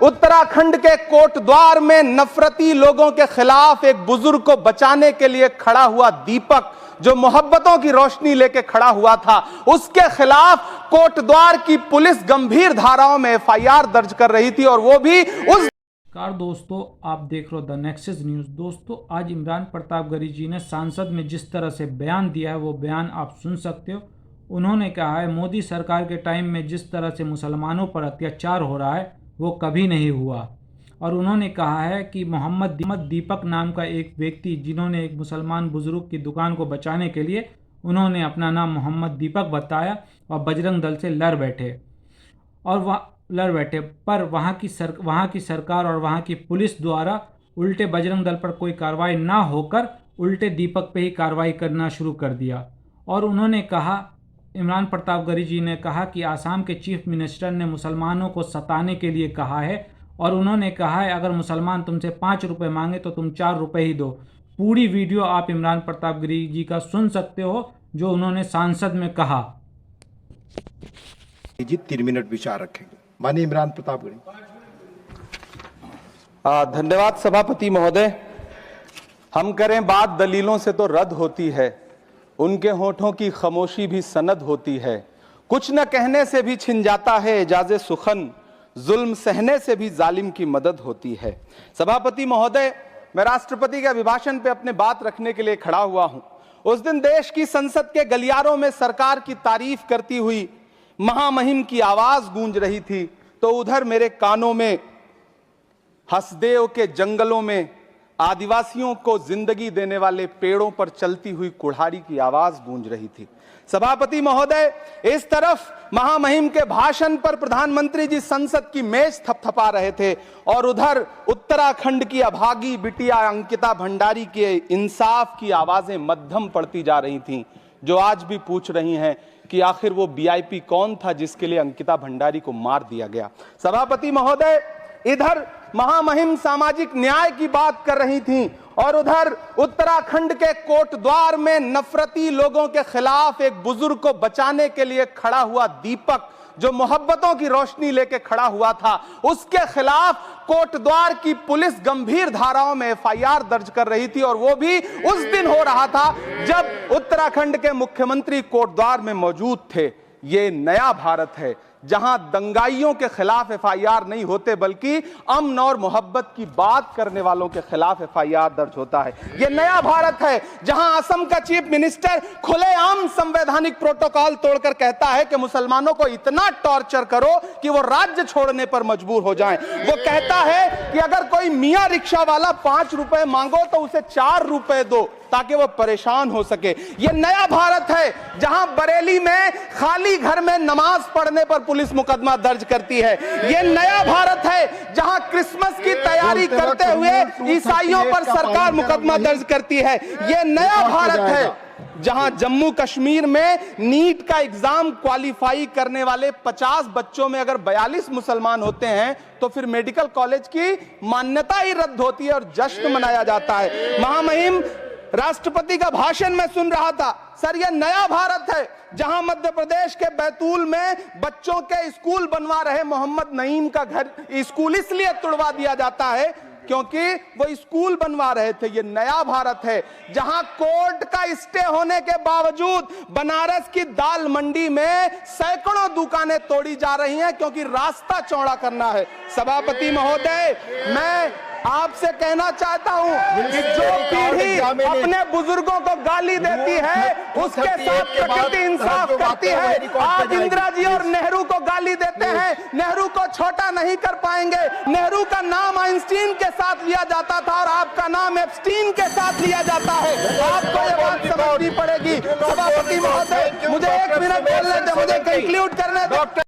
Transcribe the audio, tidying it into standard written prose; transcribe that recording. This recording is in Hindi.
उत्तराखंड के कोटद्वार में नफरती लोगों के खिलाफ एक बुजुर्ग को बचाने के लिए खड़ा हुआ दीपक, जो मोहब्बतों की रोशनी लेके खड़ा हुआ था, उसके खिलाफ कोटद्वार की पुलिस गंभीर धाराओं में एफआईआर दर्ज कर रही थी, और वो भी उस दोस्तों आप देख रहे हो द नेक्सस न्यूज़। दोस्तों आज इमरान प्रतापगढ़ी जी ने संसद में जिस तरह से बयान दिया है वो बयान आप सुन सकते हो। उन्होंने कहा है मोदी सरकार के टाइम में जिस तरह से मुसलमानों पर अत्याचार हो रहा है वो कभी नहीं हुआ। और उन्होंने कहा है कि मोहम्मद दीपक नाम का एक व्यक्ति, जिन्होंने एक मुसलमान बुजुर्ग की दुकान को बचाने के लिए उन्होंने अपना नाम मोहम्मद दीपक बताया और बजरंग दल से लड़ बैठे पर वहाँ की सरकार और वहाँ की पुलिस द्वारा उल्टे बजरंग दल पर कोई कार्रवाई ना होकर उल्टे दीपक पे ही कार्रवाई करना शुरू कर दिया। और उन्होंने कहा, इमरान प्रतापगढ़ी जी ने कहा कि आसाम के चीफ मिनिस्टर ने मुसलमानों को सताने के लिए कहा है, और उन्होंने कहा है अगर मुसलमान तुमसे 5 रुपये मांगे तो तुम 4 रुपये ही दो। पूरी वीडियो आप इमरान प्रतापगढ़ी जी का सुन सकते हो जो उन्होंने संसद में कहा। जी 3 मिनट विचार रखेंगे माननीय इमरान प्रतापगढ़ी। धन्यवाद सभापति महोदय। हम करें बात दलीलों से तो रद्द होती है, उनके होठों की खामोशी भी सनद होती है। कुछ न कहने से भी छिन जाता है एजाज़े सुखन, जुल्म सहने से भी जालिम की मदद होती है। सभापति महोदय, मैं राष्ट्रपति के अभिभाषण पे अपने बात रखने के लिए खड़ा हुआ हूं। उस दिन देश की संसद के गलियारों में सरकार की तारीफ करती हुई महामहिम की आवाज गूंज रही थी, तो उधर मेरे कानों में हसदेव के जंगलों में आदिवासियों को जिंदगी देने वाले पेड़ों पर चलती हुई कुल्हाड़ी की आवाज गूंज रही थी। सभापति महोदय, इस तरफ महामहिम के भाषण पर प्रधानमंत्री जी संसद की मेज थपथपा रहे थे, और उधर उत्तराखंड की अभागी बिटिया अंकिता भंडारी के इंसाफ की आवाजें मध्यम पड़ती जा रही थीं, जो आज भी पूछ रही हैं कि आखिर वो वीआईपी कौन था जिसके लिए अंकिता भंडारी को मार दिया गया। सभापति महोदय, इधर महामहिम सामाजिक न्याय की बात कर रही थीं, और उधर उत्तराखंड के कोटद्वार में नफरती लोगों के खिलाफ एक बुजुर्ग को बचाने के लिए खड़ा हुआ दीपक, जो मोहब्बतों की रोशनी लेके खड़ा हुआ था, उसके खिलाफ कोटद्वार की पुलिस गंभीर धाराओं में एफआईआर दर्ज कर रही थी, और वो भी उस दिन हो रहा था जब उत्तराखंड के मुख्यमंत्री कोटद्वार में मौजूद थे। ये नया भारत है जहां दंगाइयों के खिलाफ एफआईआर नहीं होते, बल्कि अमन और मोहब्बत की बात करने वालों के खिलाफ एफआईआर दर्ज होता है। यह नया भारत है जहां असम का चीफ मिनिस्टर खुलेआम संवैधानिक प्रोटोकॉल तोड़कर कहता है कि मुसलमानों को इतना टॉर्चर करो कि वो राज्य छोड़ने पर मजबूर हो जाएं। वो कहता है कि अगर कोई मियां रिक्शा वाला 5 रुपए मांगो तो उसे 4 रुपए दो, ताकि वो परेशान हो सके। यह नया भारत है जहां बरेली में खाली घर में नमाज पढ़ने पर पुलिस मुकदमा दर्ज करती है। यह नया भारत है जहां क्रिसमस की तैयारी करते हुए ईसाइयों पर सरकार मुकदमा दर्ज करती है। यह नया भारत है जहां जम्मू कश्मीर में नीट का एग्जाम क्वालिफाई करने वाले 50 बच्चों में अगर 42 मुसलमान होते हैं तो फिर मेडिकल कॉलेज की मान्यता ही रद्द होती है और जश्न मनाया जाता है। महामहिम राष्ट्रपति का भाषण में सुन रहा था। सर, यह नया भारत है जहां मध्य प्रदेश के बैतूल में बच्चों के स्कूल बनवा रहे मोहम्मद नईम का घर स्कूल इसलिए तुड़वा दिया जाता है क्योंकि वो स्कूल बनवा रहे थे। ये नया भारत है जहां कोर्ट का स्टे होने के बावजूद बनारस की दाल मंडी में सैकड़ों दुकानें तोड़ी जा रही हैं क्योंकि रास्ता चौड़ा करना है। सभापति महोदय, मैं आपसे कहना चाहता हूं कि जो पीढ़ी अपने बुजुर्गों को गाली देती है उसके साथ प्रकृति इंसाफ करती है। आज इंदिरा जी और नेहरू को गाली देते हैं, नेहरू को छोटा नहीं कर पाएंगे। नेहरू का नाम आइंस्टीन के साथ लिया जाता था और आपका नाम एप्स्टीन के साथ लिया जाता है। आपको ये बात समझनी पड़ेगी। सभापति महोदय, मुझे 1 मिनट बोलने दे, मुझे कंक्लूड करने दो।